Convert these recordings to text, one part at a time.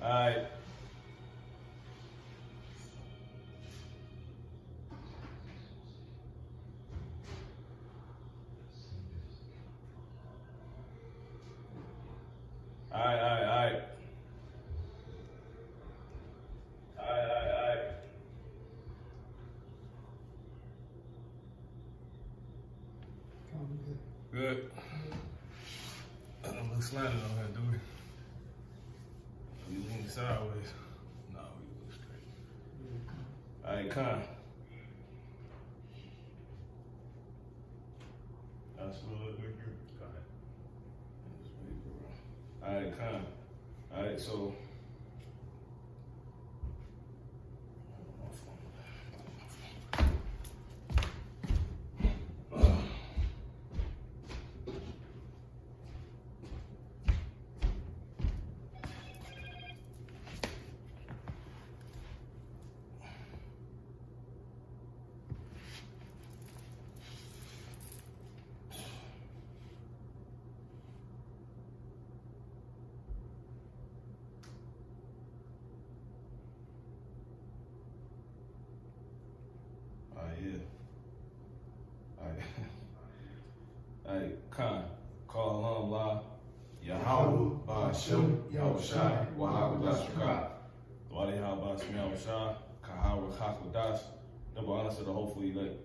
Alright. Alright. Good. I don't look slanted on here, do we? We leaning sideways. No, we look straight. Alright, Con. That's what it look like you. Go ahead. Alright, Con. Alright, so. Yeah. Alright, Con, call la, Yahweh, Ba'ashem, Yahushai, Wahabadas Rakah. Wadi Habas Yahushai, Kahawa Hakodas. Double honors to the hopefully elect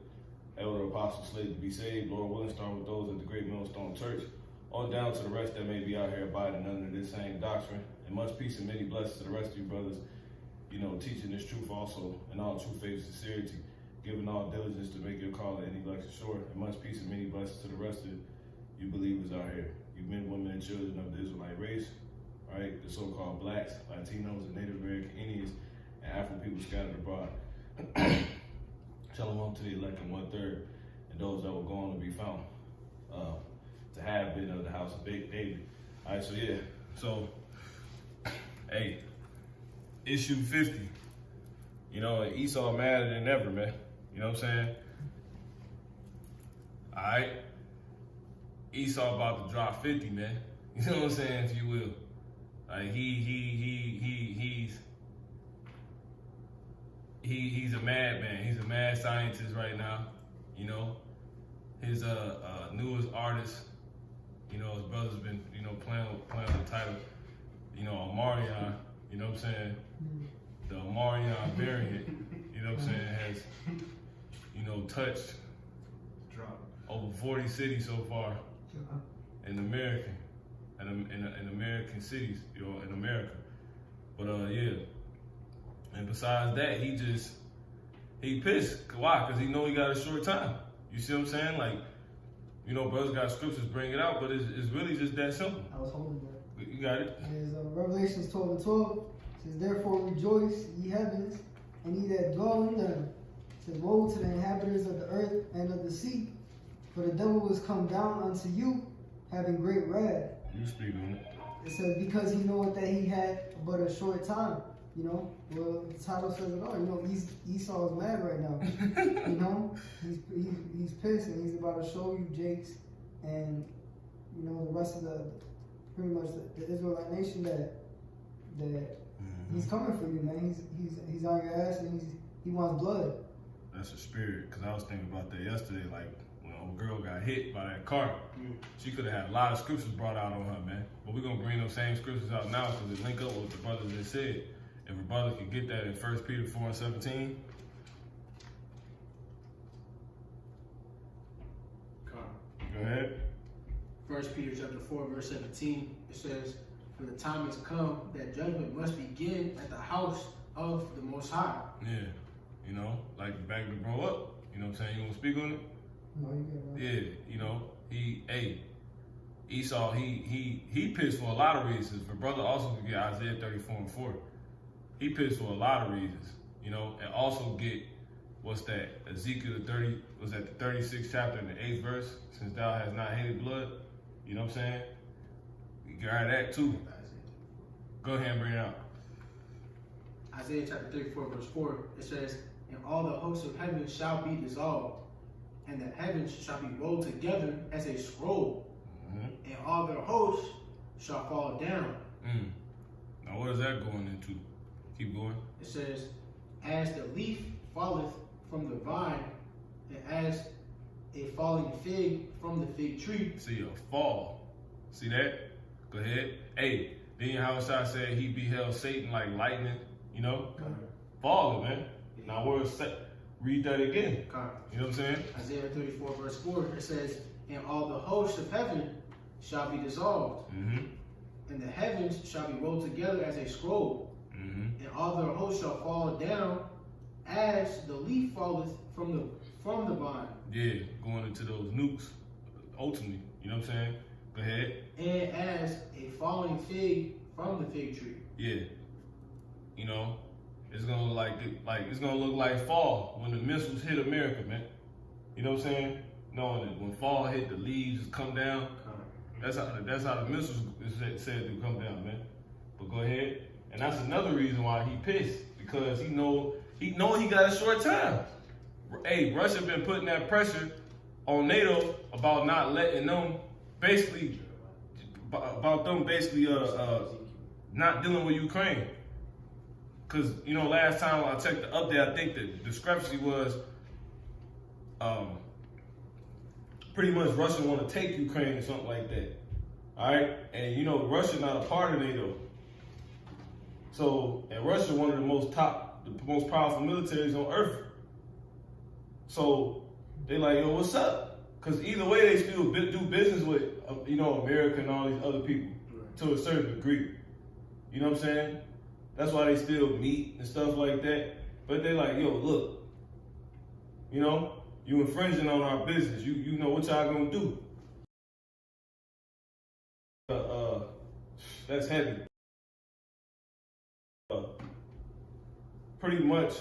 elder apostle slave to be saved. Lord willing, start with those at the Great Millstone Church. On down to the rest that may be out here abiding under this same doctrine. And much peace and many blessings to the rest of you brothers, teaching this truth also, and all true faith and sincerity. Giving all diligence to make your call at any election sure, and much peace and many blessings to the rest of you believers out here. You men, women, and children of the Israelite race, right? The so-called blacks, Latinos, and Native American Indians, and Afro people scattered abroad. Shalom to the elect and 1/3, and those that were going to be found, to have been of the house of David. All right, so yeah, hey, issue 50. Esau madder than ever, man. You know what I'm saying? All right. Esau about to drop 50, man. You know what I'm saying, if you will. Like he's a madman. He's a mad scientist right now. His newest artist. His brother's been playing the title. Omarion. You know what I'm saying? The Omarion variant. You know what I'm saying? Has touched over 40 cities so far in America, in American cities, in America. But yeah. And besides that, he pissed. Why? Because he know he got a short time. You see what I'm saying? Like, brothers got scriptures bring it out, but it's really just that simple. I was holding that. You got it? There's Revelations 12:12. It says, therefore rejoice, ye heavens, and ye that dwell in them. It says, woe to the inhabitants of the earth and of the sea, for the devil is come down unto you, having great wrath. You speak on it. It says, because he knoweth that he had but a short time. Well, the title says it all. Esau is mad right now. He's pissed, and he's about to show you Jakes and the rest of pretty much the Israelite nation that he's coming for you, man. He's on your ass, and he wants blood. That's a spirit, because I was thinking about that yesterday. Like when a girl got hit by that car, she could have had a lot of scriptures brought out on her, man. But we're gonna bring those same scriptures out now because it link up with what the brothers just said. If a brother could get that in 1 Peter 4:17. Go ahead. 1 Peter chapter 4, verse 17, it says, for the time has come that judgment must begin at the house of the Most High. Yeah, like back to grow up. You know what I'm saying? You want to speak on it? No, you get it. Yeah, Esau, he pissed for a lot of reasons. For brother also could get Isaiah 34:4. He pissed for a lot of reasons, and also get, what's that, Ezekiel 30, was that the 36th chapter in the 8th verse, since thou hast not hated blood, you know what I'm saying? You got that too. Go ahead and bring it out. Isaiah chapter 34, verse 4, it says, and all the hosts of heaven shall be dissolved, and the heavens shall be rolled together as a scroll, and all their hosts shall fall down. Now, what is that going into? Keep going. It says, as the leaf falleth from the vine, and as a falling fig from the fig tree. See, a fall. See that? Go ahead. Hey, then Yahushua said he beheld Satan like lightning, you know? Falling, man. Now, read that again. You know what I'm saying? Isaiah 34, verse 4, it says, and all the hosts of heaven shall be dissolved, and the heavens shall be rolled together as a scroll, and all their hosts shall fall down as the leaf falleth from the vine. Yeah, going into those nukes, ultimately. You know what I'm saying? Go ahead. And as a falling fig from the fig tree. Yeah. You know, it's gonna look it's gonna look like fall when the missiles hit America, man. You know what I'm saying? Knowing that when fall hit, the leaves come down. That's how the missiles is said to come down, man. But go ahead. And that's another reason why he pissed, because he know he got a short time. Hey, Russia been putting that pressure on NATO about not letting them basically not dealing with Ukraine. Cause you know, last time I checked the update, I think the discrepancy was pretty much Russia want to take Ukraine or something like that. All right, and you know, Russia not a part of NATO. So, and Russia one of the most powerful militaries on earth. So they like, yo, what's up? Because either way, they still do business with, you know, America and all these other people to a certain degree. You know what I'm saying? That's why they still meet and stuff like that. But they like, yo, look, you know, you infringing on our business. You know what y'all gonna do? That's heavy. Pretty much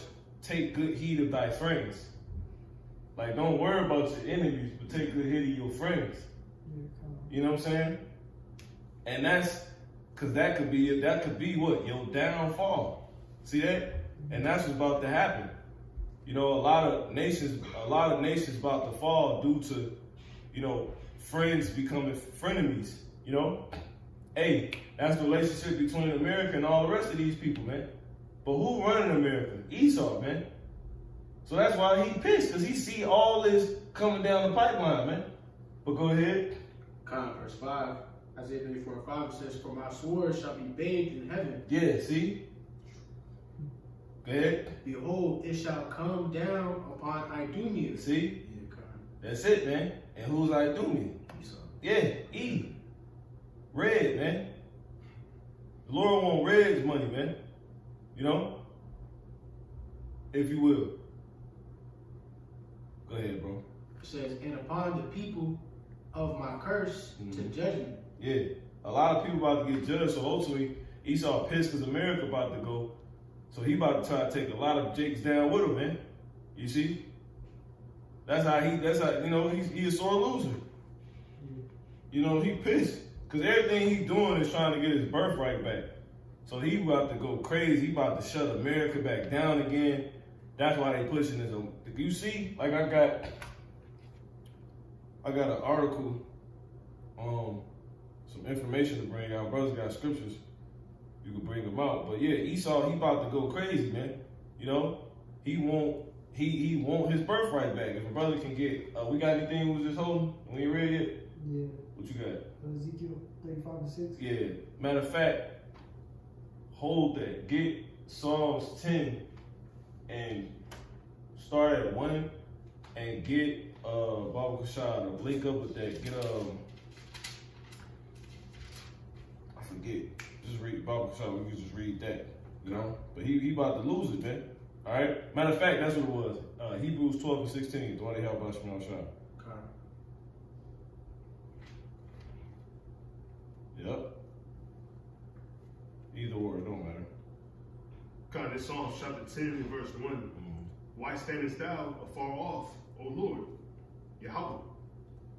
take good heed of thy friends. Like, don't worry about your enemies, but take good heed of your friends. You know what I'm saying? And that's because that could be what? Your downfall. See that? And that's what's about to happen. You know, a lot of nations about to fall due to, you know, friends becoming frenemies. You know? Hey, that's the relationship between America and all the rest of these people, man. But who running America? Esau, man. So that's why he pissed, because he see all this coming down the pipeline, man. But go ahead. Verse 5, Isaiah 34:5 says, for my sword shall be bathed in heaven. Yeah, see? Go ahead. Behold, it shall come down upon Idumea. See? That's it, man. And who's Idumea? Esau. Yeah, E. Red, man. The Lord want Red's money, man. You know? If you will. Go ahead, bro. It says, and upon the people of my curse to judgment. Yeah. A lot of people about to get judged, so ultimately Esau pissed because America about to go. So he about to try to take a lot of Jakes down with him, man. You see? That's how, you know, he's a sore loser. You know, he pissed. Because everything he's doing is trying to get his birthright back. So he about to go crazy. He about to shut America back down again. That's why they pushing this. You see, like I got an article, some information to bring out. Brothers got scriptures. You can bring them out. But yeah, Esau, he about to go crazy, man. You know, he want his birthright back. If a brother can get, we got anything we was just holding? We ain't ready yet? Yeah. What you got? Ezekiel 35:6. Yeah. Matter of fact, hold that. Get Psalms 10 and start at 1 and get Baba Kashad to link up with that. Get I forget. Just read Baba Kashad. We can just read that. You know? But he about to lose it, man. Alright? Matter of fact, that's what it was. Hebrews 12:16. The one they help us from outside. Yep. Either or, it don't matter. God, this Psalm chapter 10 and verse 1. Why standest thou afar off, O Lord, Yahweh?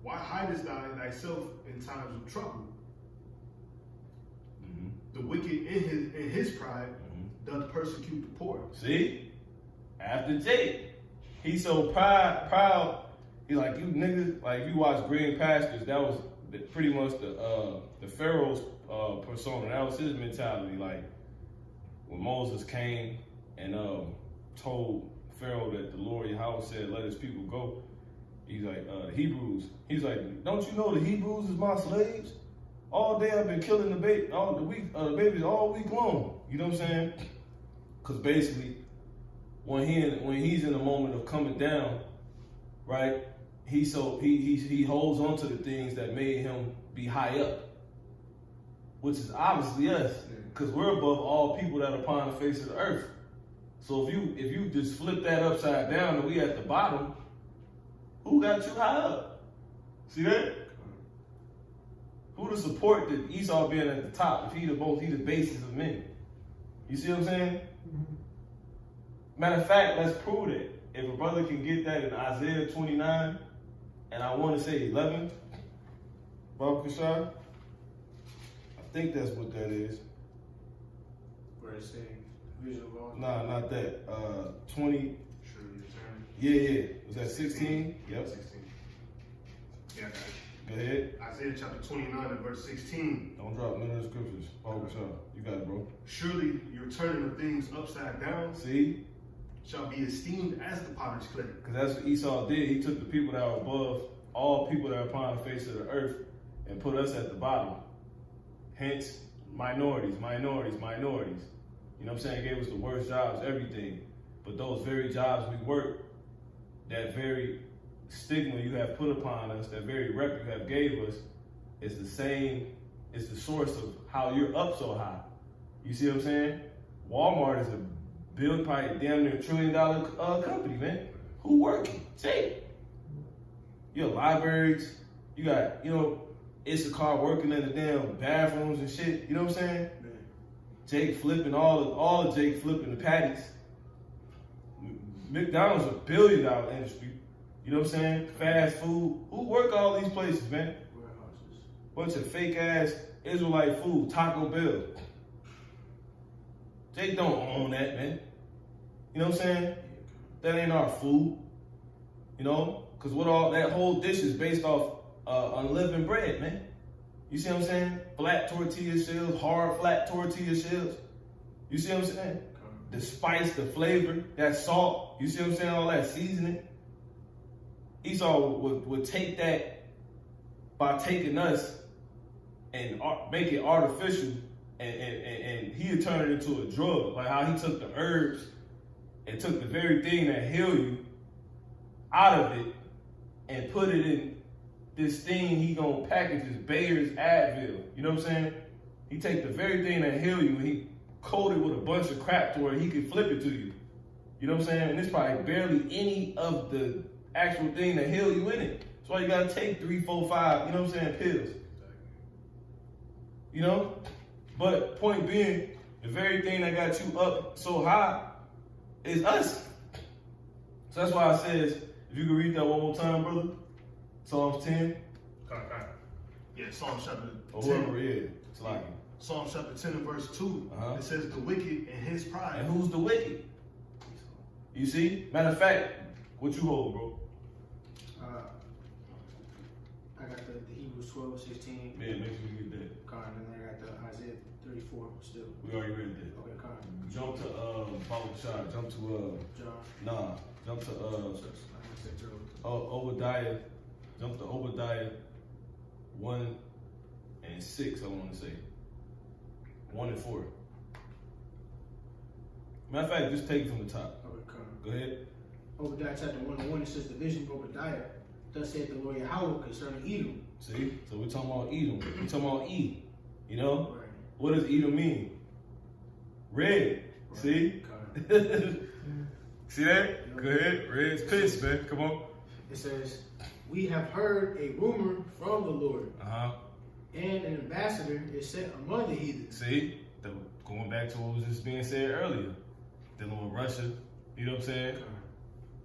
Why hidest thou thyself in times of trouble? The wicked in his pride doth persecute the poor. See? After Jake, he's so proud. He's like, you niggas, like if you watch Green Pastures, that was pretty much the Pharaoh's persona. That was his mentality. Like when Moses came and told Pharaoh that the Lord Yahweh said, "Let his people go." He's like, Hebrews. He's like, "Don't you know the Hebrews is my slaves? All day I've been killing the babies all week long." You know what I'm saying? Because basically, when he's in the moment of coming down, right? He holds on to the things that made him be high up, which is obviously us, because we're above all people that are upon the face of the earth. So if you just flip that upside down and we at the bottom, who got you high up? See that? Who to support the Esau being at the top if he the basis of men? You see what I'm saying? Mm-hmm. Matter of fact, let's prove it. If a brother can get that in Isaiah 29, and I want to say 11, Baba Kashad, I think that's what that is. Where it's saying vision of all. Nah, not that. 20. Surely your turn. Yeah. Was that 16? Yep. 16. Yeah, I got it. Go ahead. Isaiah chapter 29 and verse 16. Don't drop none of the scriptures. Baba Kashad, you got it, bro. Surely your turning of things upside down See? shall be esteemed as the potter's clay. Because that's what Esau did. He took the people that are above all people that are upon the face of the earth and put us at the bottom. Hence, minorities. You know what I'm saying? He gave us the worst jobs, everything. But those very jobs we work, that very stigma you have put upon us, that very rep you have gave us, is the same, it's the source of how you're up so high. You see what I'm saying? Walmart is a build probably damn near $1 trillion company, man. Who working? Jake. You got libraries, you got, Issachar working in the damn bathrooms and shit. You know what I'm saying? Man. Jake flipping all of Jake flipping the patties. McDonald's a $1 billion industry. You know what I'm saying? Fast food. Who work all these places, man? Warehouses. Bunch of fake ass Israelite food, Taco Bell. Jake don't own that, man. You know what I'm saying? That ain't our food. Because that whole dish is based off unleavened bread, man. You see what I'm saying? Flat tortilla shells, hard flat tortilla shells. You see what I'm saying? The spice, the flavor, that salt. You see what I'm saying? All that seasoning. Esau would take that by taking us and make it artificial, and he would turn it into a drug. Like how he took the herbs and took the very thing that heal you out of it and put it in this thing he gonna package as Bayer's Advil. You know what I'm saying? He take the very thing that heal you and he coat it with a bunch of crap to where he can flip it to you. You know what I'm saying? And there's probably barely any of the actual thing that heal you in it. That's why you gotta take 3, 4, 5, you know what I'm saying, pills. But point being, the very thing that got you up so high is us. So that's why I says, if you can read that one more time, brother. Psalms 10. Yeah, Psalms chapter 10. Or whoever, yeah. It's like Psalms chapter 10 and verse 2. It says, the wicked in his pride. And who's the wicked? You see? Matter of fact, what you hold, bro? I got the Hebrews 12:16. Yeah, make sure you get that. Card, and then I got the Isaiah 34 still. We already read that. Okay, card. Jump to Baba Shah. Jump to John. jump to Obadiah. Jump to Obadiah 1 and 6, I want to say. 1 and 4. Matter of fact, just take it from the top. Okay, card. Go ahead. Obadiah chapter 1 and 1, it says the vision of Obadiah. Thus saith the Lord Yahweh concerning Edom. See? So we're talking about Edom. We're talking about E. Right. What does Edom mean? Red. Right. See? See that? Go ahead. Red's pissed, man. Come on. It says, we have heard a rumor from the Lord, and an ambassador is sent among the heathen. See? Going back to what was just being said earlier. Dealing with Russia. You know what I'm saying?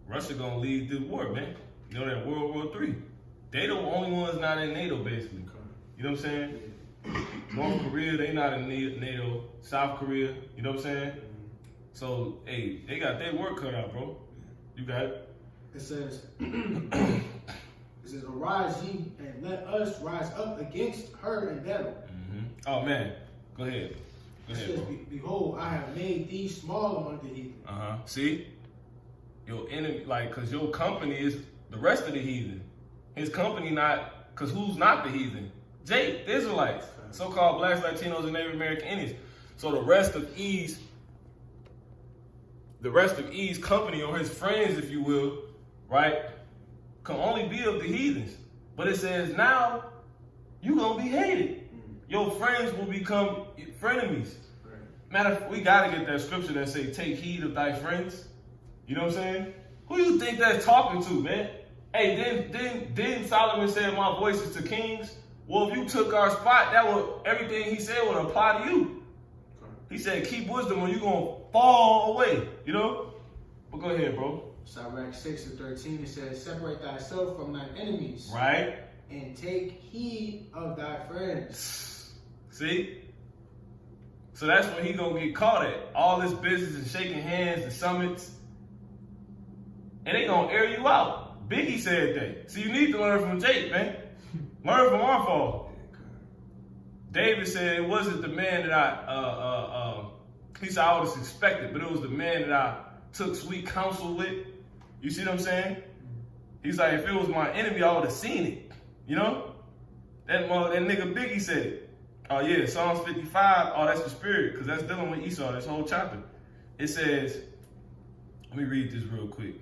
Russia gonna lead the war, man. You know that World War III. They the only ones not in NATO, basically. You know what I'm saying? North Korea, they not in NATO. South Korea, you know what I'm saying? So, hey, they got their work cut out, bro. You got it. It says, arise ye, and let us rise up against her in battle. Oh man, go ahead. Go It ahead, says, bro. behold, I have made thee small among the heathen. See, your enemy, like, cause your company is the rest of the heathen. His company not, cause who's not the heathen? Jake, the Israelites, so-called blacks, Latinos, and Native American Indians. So the rest of E's company, or his friends, if you will, right, can only be of the heathens. But it says now you gonna be hated. Your friends will become frenemies. Matter of fact, we gotta get that scripture that say, "Take heed of thy friends." You know what I'm saying? Who you think that's talking to, man? Hey, didn't Solomon say, "My voice is to kings"? Well, if you took our spot, everything he said would apply to you. He said, "Keep wisdom, or you gonna fall away." You know? But go ahead, bro. Sirach 6:13, it says, separate thyself from thine enemies. Right? And take heed of thy friends. See? So that's when he gonna get caught at. All this business and shaking hands, the summits. And they gonna air you out. Biggie said that. So you need to learn from Jake, man. Learn from our fall. David said it wasn't the man that he said I would have expected, but it was the man that I took sweet counsel with. You see what I'm saying? He's like, if it was my enemy, I would have seen it. You know? That nigga Biggie said it. Oh yeah, Psalms 55, oh that's the spirit, because that's dealing with Esau, this whole chapter. It says, let me read this real quick.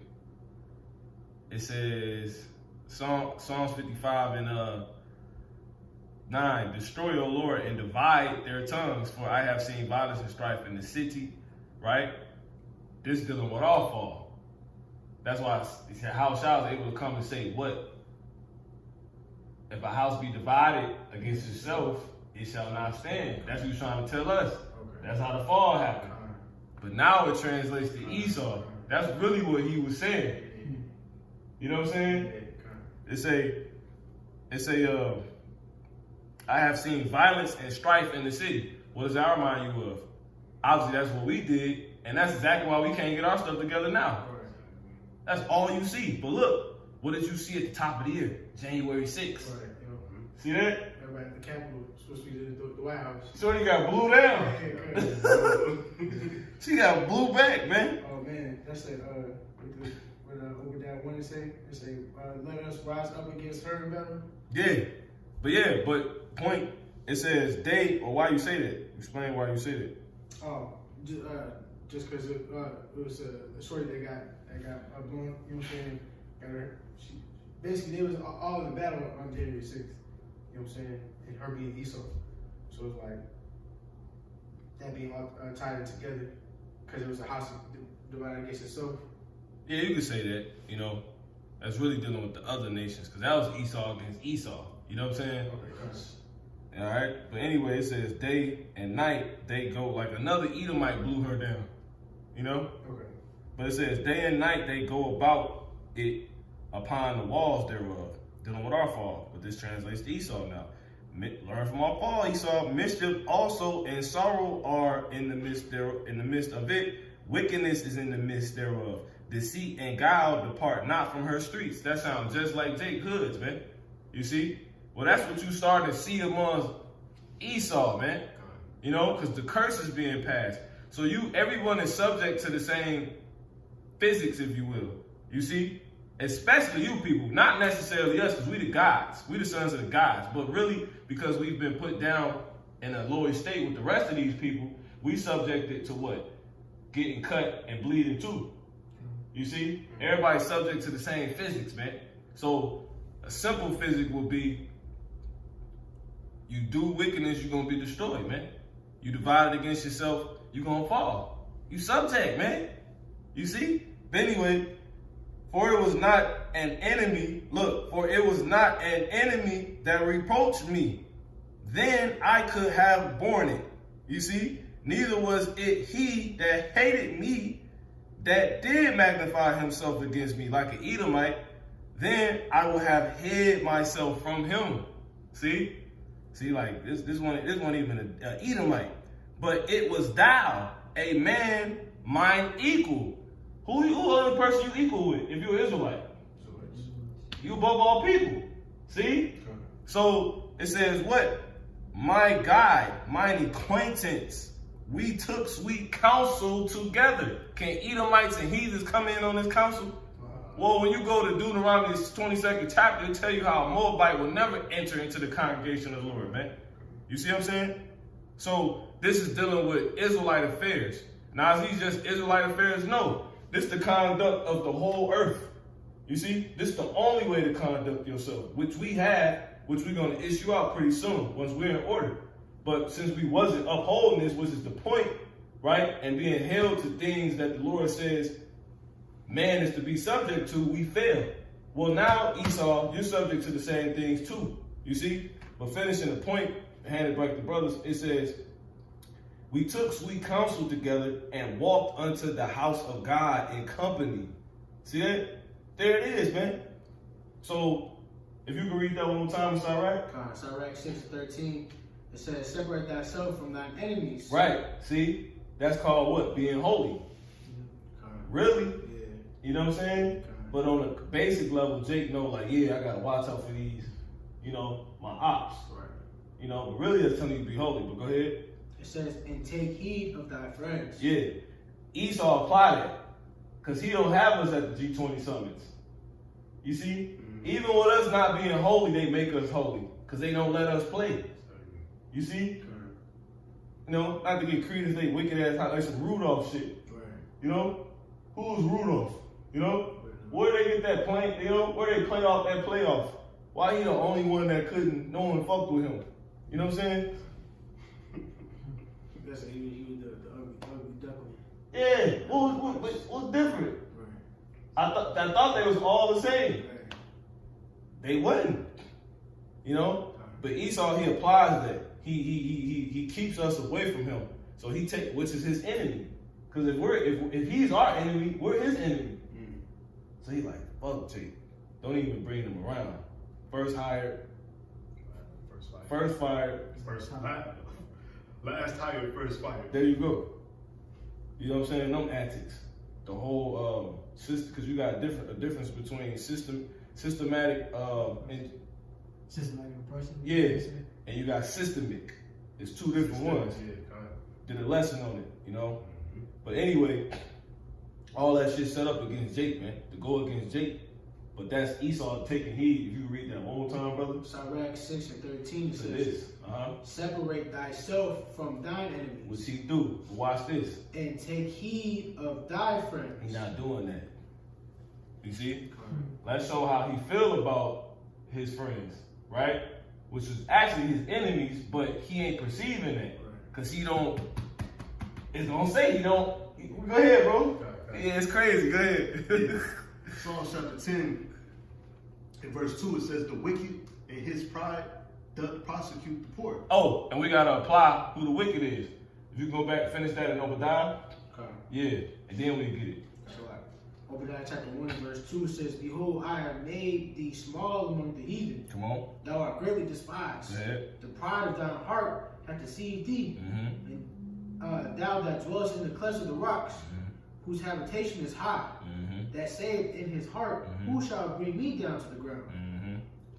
It says, Psalms 55 and 9, destroy, O Lord, and divide their tongues, for I have seen violence and strife in the city, right? This is dealing with all fall. That's why he said, how shall I was able to come and say, what? If a house be divided against itself, it shall not stand. That's what he's trying to tell us. Okay. That's how the fall happened. But now it translates to Esau. That's really what he was saying. You know what I'm saying? It say, I have seen violence and strife in the city. What does that remind you of? Obviously, that's what we did, and that's exactly why we can't get our stuff together now. That's all you see. But look, what did you see at the top of the year? January 6th. See that? Everybody at the Capitol supposed to be the White House. So you got blue down. She got blue back, man. Oh man, that's it. What that one say? It say, let us rise up against her in battle. Yeah, but point. It says they, or why you say that? Explain why you say that. Oh, just because it was a shorty that got blown. You know what I'm saying? Got her. Basically, there was all in the battle on January 6th. You know what I'm saying? And her being Esau. So it's like that being all tied in together because it was a house divided against itself. Yeah, you could say that. You know, that's really dealing with the other nations because that was Esau against Esau. You know what I'm saying? Okay. All right. But anyway, it says day and night they go like another Edomite blew her down. You know? Okay. But it says day and night they go about it upon the walls thereof, dealing with our fall. But this translates to Esau now. Learn from our fall, Esau. Mischief also and sorrow are in the midst of it. Wickedness is in the midst thereof. Deceit and guile depart not from her streets. That sounds just like Jake Hoods, man. You see? Well, that's what you starting to see amongst Esau, man. You know, because the curse is being passed. So everyone is subject to the same physics, if you will. You see? Especially you people, not necessarily us, because we the gods. We the sons of the gods. But really, because we've been put down in a lower state with the rest of these people, we subjected to what? Getting cut and bleeding too. You see? Everybody's subject to the same physics, man. So a simple physics would be, you do wickedness, you're going to be destroyed, man. You divide it against yourself, you're going to fall. You subject, man. You see? But anyway, for it was not an enemy, for it was not an enemy that reproached me. Then I could have borne it. You see? Neither was it he that hated me that did magnify himself against me like an Edomite. Then I will have hid myself from him. See, like this one even an Edomite. But it was thou, a man mine equal. Who other person you equal with if you're an Israelite? You above all people. See? So it says what? my guide, mine acquaintance. We took sweet counsel together. Can Edomites and heathens come in on this counsel? Well, when you go to Deuteronomy 22nd chapter, it tell you how a Moabite will never enter into the congregation of the Lord, man. You see what I'm saying? So this is dealing with Israelite affairs. Now, is these just Israelite affairs? No. This is the conduct of the whole earth. You see? This is the only way to conduct yourself, which we have, which we're going to issue out pretty soon once we're in order. But since we wasn't upholding this, which is the point, right, and being held to things that the Lord says man is to be subject to, we fail. Well, now, Esau, you're subject to the same things too, you see? But finishing the point, handed back to brothers, it says, we took sweet counsel together and walked unto the house of God in company. See that? There it is, man. So, if you can read that one more time, it's all right? Sirach 6:13, it says, separate thyself from thine enemies. Right. See? That's called what? Being holy. Really? Yeah. You know what I'm saying? But on a basic level, Jake know, like, yeah, I gotta watch out for these, you know, my ops. Right. You know, but really it's telling you to be holy. But go ahead. It says, and take heed of thy friends. Yeah. Esau applied that. Because he don't have us at the G20 summits. You see? Even with us not being holy, they make us holy. Because they don't let us play. You see? You know, not to get credence, they wicked ass, like some Rudolph shit. Right. You know? Who's Rudolph? You know? Where they get that play, you know? Where they play off that playoff? Why he the only one that couldn't, no one fucked with him? You know what I'm saying? That's he was the ugly duckling. Yeah. What's different? Right. I thought they was all the same. Right. They wasn't. You know? But Esau, he applies that. He keeps us away from him. So he which is his enemy. Because if he's our enemy, we're his enemy. So he's like, fuck Jake. Don't even bring him around. First hired. First fired. Last hired, first fired. There you go. You know what I'm saying? Them antics. The whole system, because you got a difference between systematic and Systematic oppression. yeah, and you got systemic. It's two different ones. Did a lesson on it, you know. But anyway, all that shit set up against Jake, man. To go against Jake. But that's Esau taking heed. If you read that one more time, brother. Sirach 6:13 says, It is. separate thyself from thine enemies. What's he do? Watch this. And take heed of thy friends. He's not doing that. You see? Let's show how he feel about his friends, right? Which is actually his enemies, but he ain't perceiving it. Because he don't, it's gonna say he don't. Go ahead, bro. Yeah, it's crazy. Go ahead. Psalm chapter 10, in verse 2, it says, the wicked in his pride doth prosecute the poor. Oh, and we gotta apply who the wicked is. If you go back, finish that in Obadiah. Okay. Yeah, and then we get it. So Obadiah chapter 1 verse 2 says, behold, I have made thee small among the heathen. Come on. Thou art greatly despised. Go ahead. The pride of thine heart hath deceived thee. And thou that dwellest in the clefts of the rocks, whose habitation is high, that saith in his heart, who shall bring me down to the ground?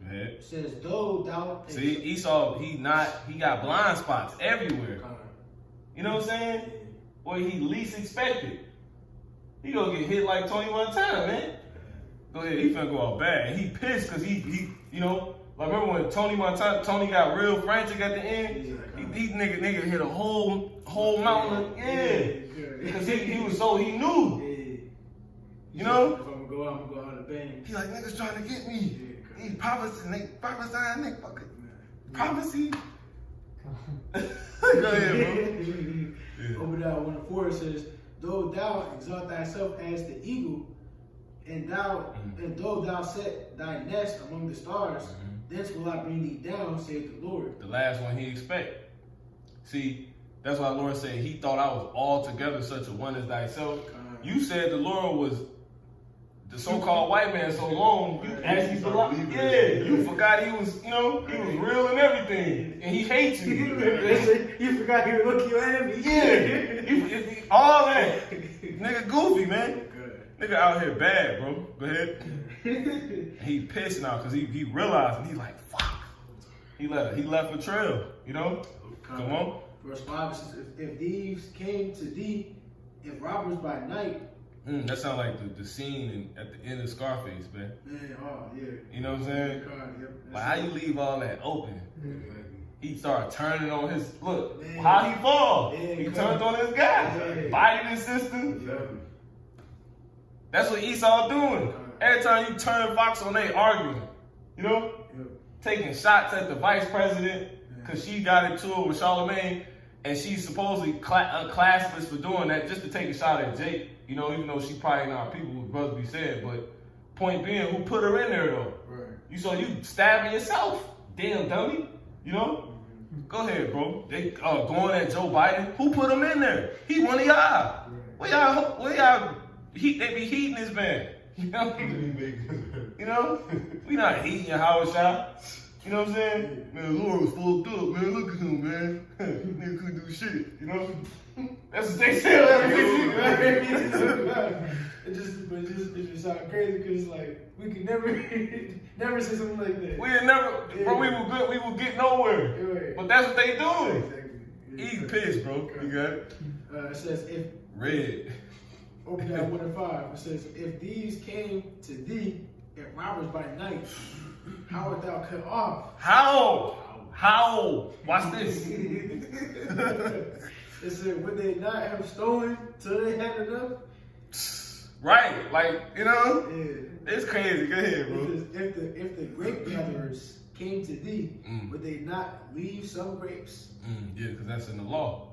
Go ahead. It says, though thou... See, Esau, he got blind spots everywhere. You know what I'm saying? Where he least expected. He gonna get hit like Tony Montana, man. Go ahead, he finna go out bad. And he pissed because he, you know, like remember when Tony got real frantic at the end? He nigga hit a whole mountain. Yeah. Because he knew. You know? If I'm gonna go out, I'm gonna go out of the bang. He like, niggas trying to get me. He prophesying, nigga, fucking prophecy. Go ahead, bro. Obadiah 1:4 says, though thou exalt thyself as the eagle, and though thou set thy nest among the stars, thence will I bring thee down, saith the Lord. The last one he expect. See, that's why the Lord said he thought I was altogether such a one as thyself. You said the Lord was the so-called white man so long, you actually you forgot he was, you know, he was real and everything, and he hates you. You forgot he would look your enemy. Yeah, all that. Nigga goofy, man. Nigga out here bad, bro. Go ahead. He pissed now because he realized, and he's like, fuck. He left a trail. You know? Come on. Verse 5 it says, if thieves came to thee, and robbers by night. That sounds like the scene at the end of Scarface, man. Man, oh, yeah. You know what I'm saying? Yep. Like, how you leave all that open? He started turning on his, look, Man. how he fall? Yeah, He come turned on. on his guy, Yeah. biting his sister. That's what Esau doing. Every time you turn Fox on, they arguing. You know? Yep. Taking shots at the vice president because she got into it with Charlemagne, and she's supposedly classless for doing that, just to take a shot at Jake. You know, even though she probably not people who brothers be said, but point being, who put her in there though? Right. You saw you stabbing yourself, damn dummy. You know? Go ahead, bro. They going at Joe Biden. Who put him in there? He one of y'all. Where y'all heat? They be heating this man. You know? You know? We not heating your Howard Shah. You know what I'm saying? Man, Laura was fucked up, man. Look at him, man. Nigga couldn't do shit. You know? That's what they say. It just sounds crazy because like we could never say something like that. We never, bro. We were good. We would get nowhere. Right. But that's what they doing. Exactly. He's pissed, bro. You got it. It says if Red. open that 1 and 5. It says if these came to thee and robbers by night, how art thou cut off? How? Watch this. It said would they not have stolen till they had enough? Right, like, you know, Yeah. it's crazy. Go ahead, It bro. says, if the grape gatherers came to thee, would they not leave some grapes? Yeah, because that's in the law.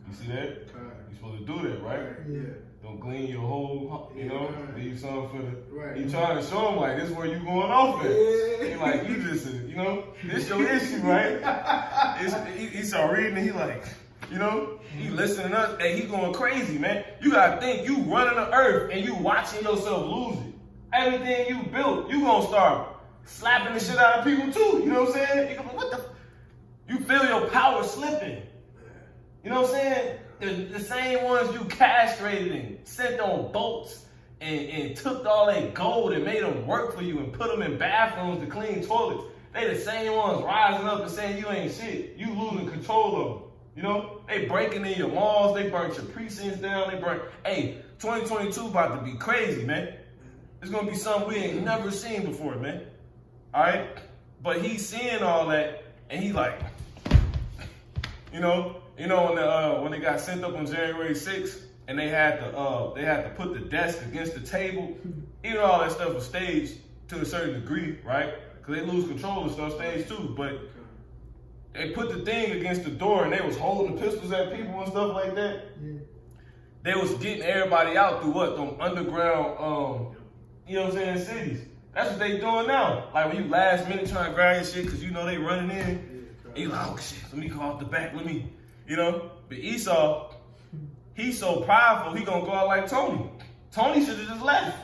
You see that? You're supposed to do that, right? Yeah. Don't glean your whole, you know, leave some for the. Right. You trying to show them like this is where you going off at. Yeah. He like you just, you know, this your issue, right? He start reading and he like, you know, he listening up and he going crazy, man. You gotta think you running the earth and you watching yourself lose it. Everything you built, you gonna start slapping the shit out of people too. You know what I'm saying? You go, what the? You feel your power slipping. You know what I'm saying? The same ones you castrated and sent on boats and took all that gold and made them work for you and put them in bathrooms to clean toilets. They the same ones rising up and saying you ain't shit. You losing control of them. You know? They breaking in your malls. They burnt your precincts down. Hey, 2022 about to be crazy, man. It's going to be something we ain't never seen before, man. All right? But he's seeing all that and he like, you know when they got sent up on January 6th and they had to put the desk against the table, even all that stuff was staged to a certain degree, right? Because they lose control of stuff staged too. But they put the thing against the door and they was holding pistols at people and stuff like that. Yeah. They was getting everybody out through what? Them underground, you know what I'm saying, cities. That's what they doing now. Like when you last minute trying to grab your shit because you know they running in. And you like, oh shit, let me go off the back, you know? But Esau, he's so prideful, he gonna go out like Tony. Tony should have just left.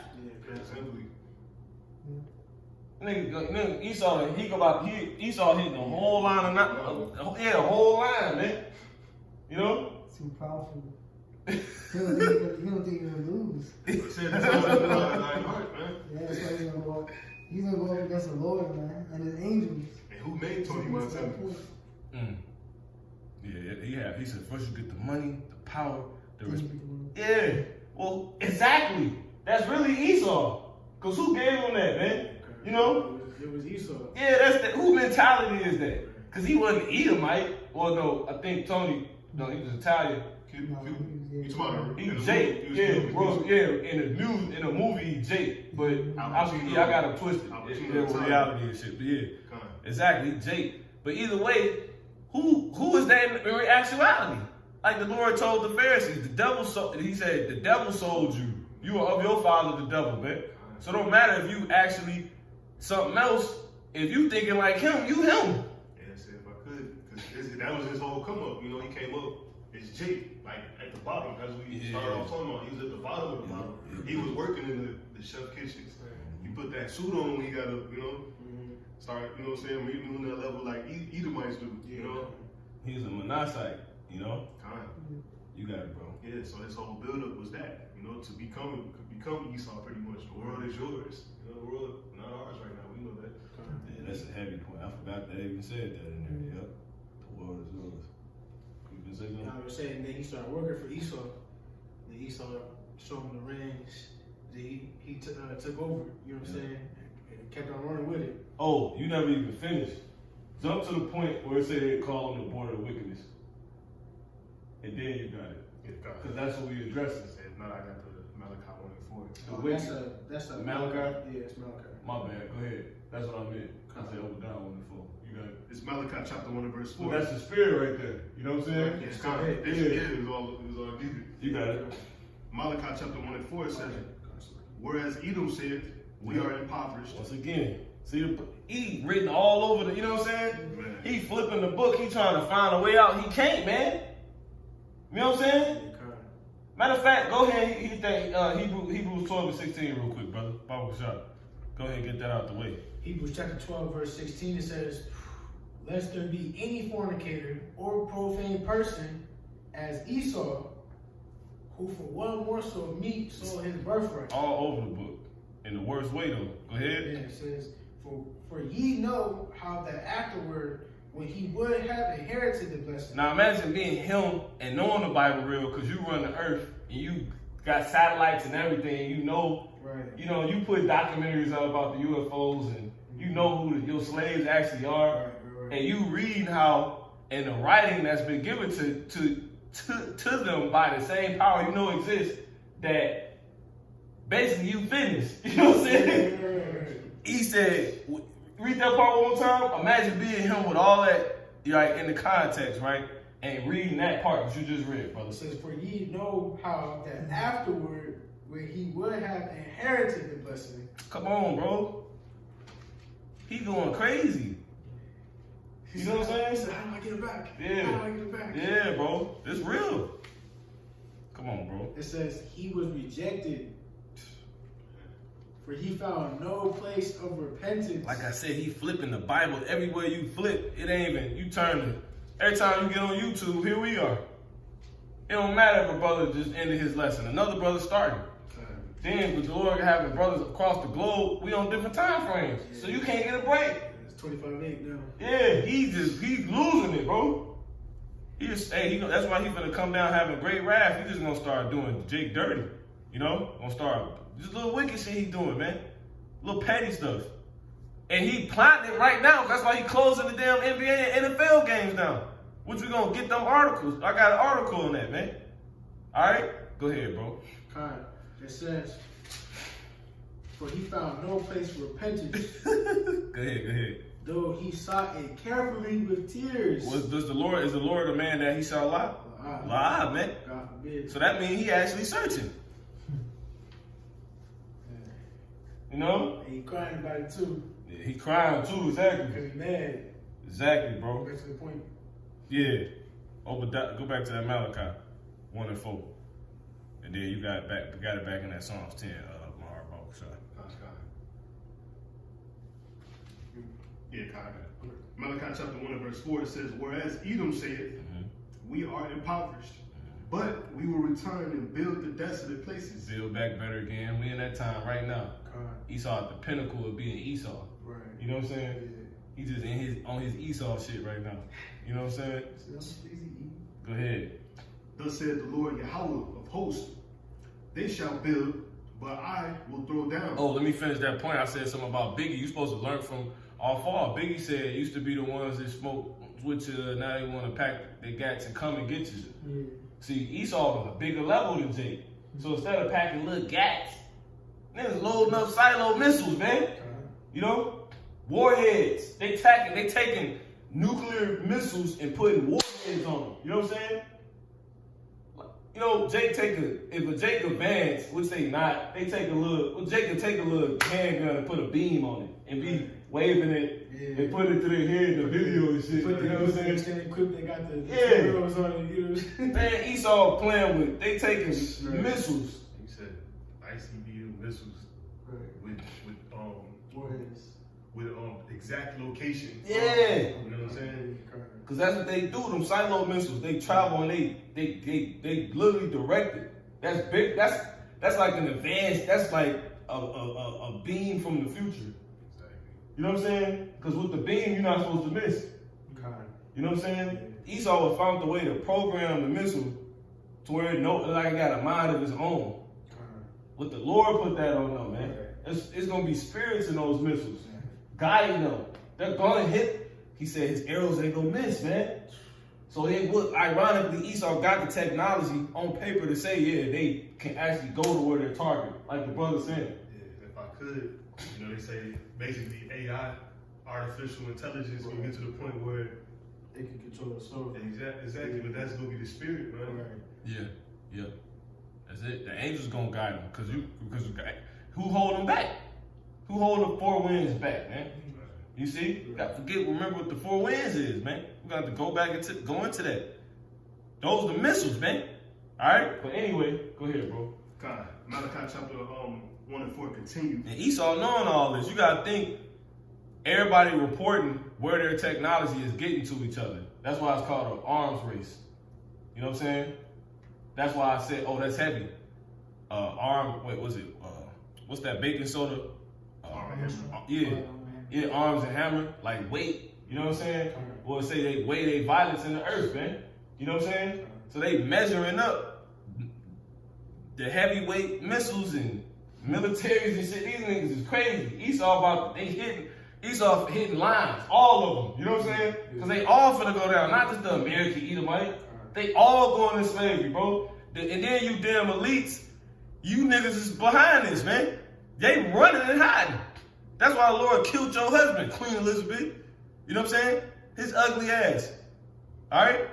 Nigga, Esau hitting the whole line the whole line, man. You know? Too powerful. He don't think he's gonna lose. Yeah, that's why he's gonna go up against the Lord, man, and his angels. And who made Tony Montana? Yeah, he said first you get the money, the power, yeah. Well, exactly. That's really Esau. Cause who gave him that, man? You know? It was Esau. Yeah, that's who mentality is that? Cause he wasn't Edomite. Well, no, I think Tony, no, he was Italian. You talking He was Jake, in the movie Jake, but I got him twisted. It was reality and shit, but yeah, exactly, Jake. But either way, who is that in actuality? Like the Lord told the Pharisees, he said, the devil sold you. You are of your father, the devil, man. So it don't matter if you actually something else. If you thinking like him, you him. Yeah, I said if I could, because that was his whole come up. You know, he came up as Jake, like at the bottom. That's what we started off talking about. He was at the bottom of the bottom. He was working in the chef kitchens. He put that suit on when he got up, you know. Start, you know what I'm saying, reading on that level like Edomites do, you know. He was a Manassite, you know. You got it, bro. Yeah, so his whole buildup was that, you know, to become Esau pretty much. The world is yours. You know, the world not ours right now. We know that. Yeah, that's a heavy point. I forgot they even said that in there. Yep. The world is yours. You can say You know something? what I'm saying? Then he started working for Esau. Then Esau showed him the rings. Then he took over. You know what I'm saying? And kept on running with it. Oh, you never even finished. Jump to the point where it said they call him the border of wickedness. And then you got it. Because that's what we addressing. If not, I got the Malachi 1 and 4. The Oh, wicked. that's a Malachi? Yeah, it's Malachi. My bad, go ahead. That's what I meant. I said Obadiah 1 and 4. You got it. It's Malachi chapter 1 and verse 4. Well, that's the spirit right there. You know what I'm saying? It's kind of, it was all needed. You got it. Malachi chapter 1 and 4 says, whereas Edom said, we are impoverished. Once again, see, he written all over the, you know what I'm saying? Man. He flipping the book. He trying to find a way out. He can't, man. You know what I'm saying? Matter of fact, go ahead. He think Hebrews 12 and 16 real quick, brother. Bible shot. Go ahead and get that out the way. Hebrews chapter 12, verse 16, it says, lest there be any fornicator or profane person as Esau, who for one morsel of meat sold his birthright. All over the book. In the worst way, though. Go ahead. Yeah, it says, for ye know how that afterward, when he would have inherited the blessing. Now imagine being him and knowing the Bible real, because you run the earth and you got satellites and everything. You know, Right. you know, you put documentaries out about the UFOs and you know who your slaves actually are. Right. And you read how in the writing that's been given to them by the same power you know exists, that basically you finished. You know what I'm saying? Right. He said, read that part one more time. Imagine being him with all that, like in the context, right? And reading that part that you just read, brother. It says, for ye know how that afterward, when he would have inherited the blessing. Come on, bro. He going crazy. You know what I'm He saying? said, how do I get it back? Yeah. How do I get it back? Yeah, bro. It's real. Come on, bro. It says, he was rejected, for he found no place of repentance. Like I said, he flipping the Bible. Everywhere you flip, it ain't even, you turn it. Every time you get on YouTube, here we are. It don't matter if a brother just ended his lesson. Another brother started. Then with the Lord having brothers across the globe, we on different time frames. So you can't get a break. It's 25-8 now. Yeah, he's losing it, bro. That's why he's gonna come down having great wrath. He's just gonna start doing Jake dirty. You know? Gonna start just little wicked shit he doing, man. Little petty stuff. And he plotting it right now. That's why he closing the damn NBA and NFL games down. Which we gonna get them articles. I got an article on that, man. Alright? Go ahead, bro. Kind. It says, for he found no place for repentance, Go ahead. though he sought it carefully with tears. Is the Lord a man that he shall lie? Lie, man. God forbid. So that means he actually searching. You know? And he crying about it too. Yeah, he crying too, exactly. Because he's mad. Exactly, bro. Back to the point. Yeah. Go back to that Malachi 1 and 4. And then you got it back in that Psalms 10, Mahar Baruch. Yeah, Kai. Malachi chapter 1 and verse 4, it says, whereas Edom said, we are impoverished, but we will return and build the desolate places. Build back better again. We in that time right now. Esau at the pinnacle of being Esau. Right. You know what I'm saying? He's just on his Esau shit right now. You know what I'm saying? Go ahead. Thus said the Lord Yahweh of hosts, they shall build, but I will throw down. Oh, let me finish that point. I said something about Biggie. You supposed to learn from all fall. Biggie said it used to be the ones that smoke with you, now they want to pack their gats and come and get you. Yeah. See, Esau was a bigger level than Jake. So instead of packing little gats, niggas loading up silo missiles, man. You know? Warheads. They taking nuclear missiles and putting warheads on them. You know what I'm saying? You know, if a Jake advance, which they not, Jake can take a little handgun and put a beam on it and be waving it and put it to their head in the video and shit. You know what I'm saying? Equipment, they got the Yeah. heroes on it, you know what I'm saying? Man, Esau playing with, they taking missiles. He said ICBM missiles with exact location. Yeah. You know what I'm saying? Cause that's what they do, them silo missiles. They travel and they literally direct it. That's big, that's like an advance, that's like a beam from the future. Exactly. You know what I'm saying? Cause with the beam, you're not supposed to miss. God. You know what I'm saying? Esau would found the way to program the missile to where it like it got a mind of its own. What the Lord put that on them, man. It's gonna be spirits in those missiles, guiding them. They're gonna hit. He said his arrows ain't gonna miss, man. So it would, ironically, Esau got the technology on paper to say, yeah, they can actually go to where they're targeted, like the brother said. Yeah, if I could, you know, they say basically AI, artificial intelligence, will get to the point where They can control the soul. exactly, but that's gonna be the spirit, man. Yeah. That's it. The angels gonna guide them, because who hold them back? Who hold the four winds back, man? You see? You got to remember what the four winds is, man. We got to go into that. Those are the missiles, man. All right? But anyway, go ahead, bro. God, Malachi chapter 1 and 4 continue. And Esau knowing all this, you got to think everybody reporting where their technology is getting to each other. That's why it's called an arms race. You know what I'm saying? That's why I said, oh, that's heavy. What's that baking soda? Yeah, arms and hammer, like weight, you know what I'm saying? Or say they weigh their violence in the earth, man. You know what I'm saying? So they measuring up the heavyweight missiles and militaries and shit. These niggas is crazy. Esau hitting lines, all of them. You know what I'm saying? Because they all finna go down, not just the American Edomite. They all going into slavery, bro. And then you damn elites, you niggas is behind this, man. They running and hiding. That's why the Lord killed your husband, Queen Elizabeth. You know what I'm saying? His ugly ass. All right?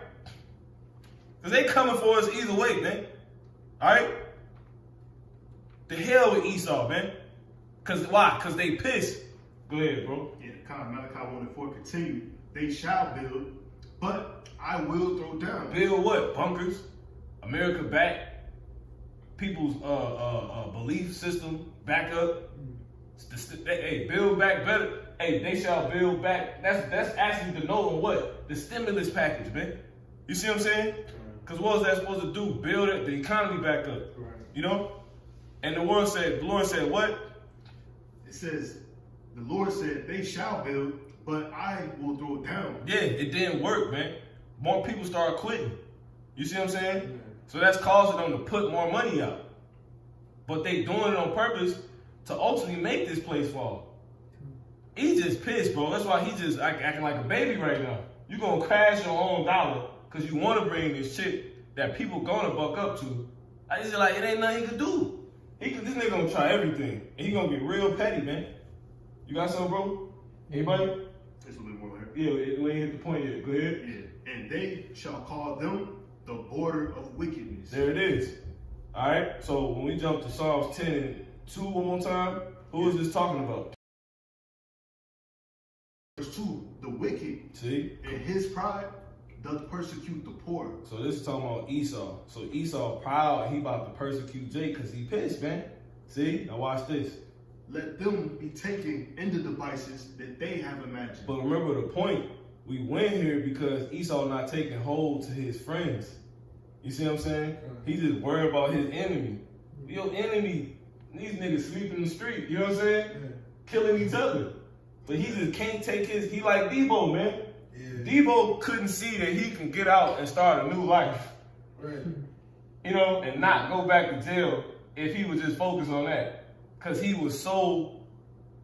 Because they coming for us either way, man. All right? The hell with Esau, man. Because why? Because they pissed. Go ahead, bro. Yeah, Malachi 1 and 4 continue. They shall build, but I will throw down. Build what? Bunkers? America back? People's belief system back up? Hey, build back better. Hey, they shall build back. That's actually the note on what? The stimulus package, man. You see what I'm saying? Because what was that supposed to do? Build it, the economy back up. You know? And the Lord said what? It says, the Lord said, they shall build, but I will throw it down. Yeah, it didn't work, man. More people started quitting. You see what I'm saying? So that's causing them to put more money out. But they doing it on purpose to ultimately make this place fall. He just pissed, bro. That's why he just acting like a baby right now. You gonna crash your own dollar because you want to bring this shit that people gonna buck up to. I just like, it ain't nothing he can do. This nigga gonna try everything. And he gonna get real petty, man. You got something, bro? Anybody? There's a little more here. Yeah, we ain't hit the point yet. Go ahead. Yeah. And they shall call them the border of wickedness. There it is. All right. So when we jump to Psalms 10 and 2 one more time, who is this talking about? Verse 2, the wicked, See? in his pride, doth persecute the poor. So this is talking about Esau. So Esau proud and he about to persecute Jake because he pissed, man. See? Now watch this. Let them be taken into devices that they have imagined. But remember the point. We went here because Esau not taking hold to his friends. You see what I'm saying? He just worried about his enemy. Your enemy, these niggas sleep in the street. You know what I'm saying? Killing each other. But he just can't take he like Debo, man. Debo couldn't see that he can get out and start a new life. You know, and not go back to jail if he was just focused on that. Because he was so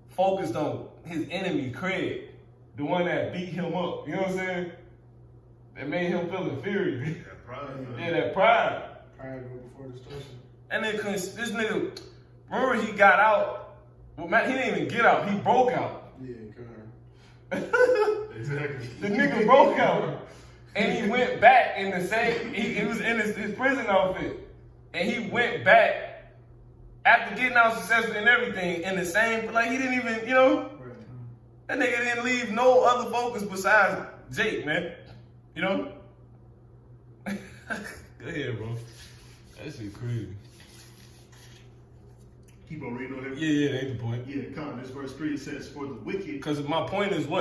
focused on his enemy, Craig, the one that beat him up. You know what I'm saying? That made him feel inferior. That pride, man. Yeah, that pride. Pride go before destruction. And then this nigga, remember he got out. Well, man, he didn't even get out. He broke out. Yeah, God. Exactly. The nigga broke out. And he went back in the same, he was in his prison outfit. And he went back after getting out successfully and everything in the same, like he didn't even, you know, that nigga didn't leave no other focus besides Jake, man. You know? Go ahead, bro. That shit crazy. Keep on reading on him. Yeah, that ain't the point. Yeah, come. This verse 3 says, for the wicked. Because my point is what?